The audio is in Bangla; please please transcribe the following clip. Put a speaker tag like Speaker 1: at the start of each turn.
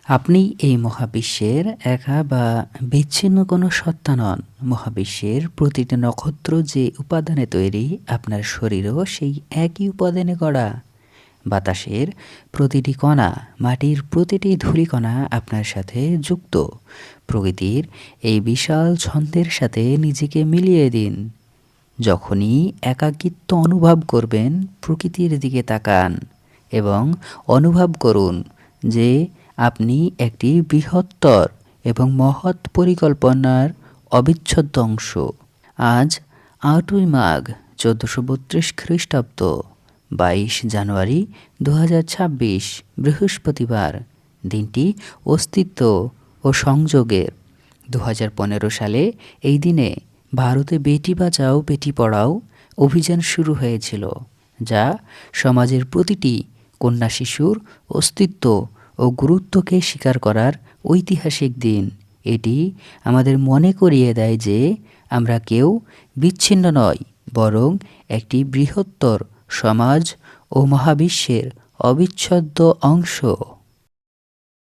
Speaker 1: আপনি এই মহাবিশ্বের একা বা বিচ্ছিন্ন কোনো সত্তা নন। মহাবিশ্বের প্রতিটি নক্ষত্র যে উপাদানে তৈরি, আপনার শরীরও সেই একই উপাদানে গড়া। বাতাসের প্রতিটি কণা, মাটির প্রতিটি ধূলিকণা আপনার সাথে যুক্ত। প্রকৃতির এই বিশাল ছন্দের সাথে নিজেকে মিলিয়ে দিন। যখনই একাকিত্ব অনুভব করবেন, প্রকৃতির দিকে তাকান এবং অনুভব করুন যে আপনি একটি বৃহত্তর এবং মহৎ পরিকল্পনার অবিচ্ছেদ্য অংশ। আজ ৮ই মাঘ ১৪৩২ খ্রিস্টাব্দ, ২২ জানুয়ারি ২০২৬ বৃহস্পতিবার। দিনটি অস্তিত্ব ও সংযোগের। ২০১৫ সালে এই দিনে ভারতে বেটি বাঁচাও বেটি পড়াও অভিযান শুরু হয়েছিল, যা সমাজের প্রতিটি কন্যা শিশুর অস্তিত্ব ও গুরুত্বকে স্বীকার করার ঐতিহাসিক দিন। এটি আমাদের মনে করিয়ে দেয় যে আমরা কেউ বিচ্ছিন্ন নই, বরং একটি বৃহত্তর সমাজ ও মহাবিশ্বের অবিচ্ছেদ্য অংশ।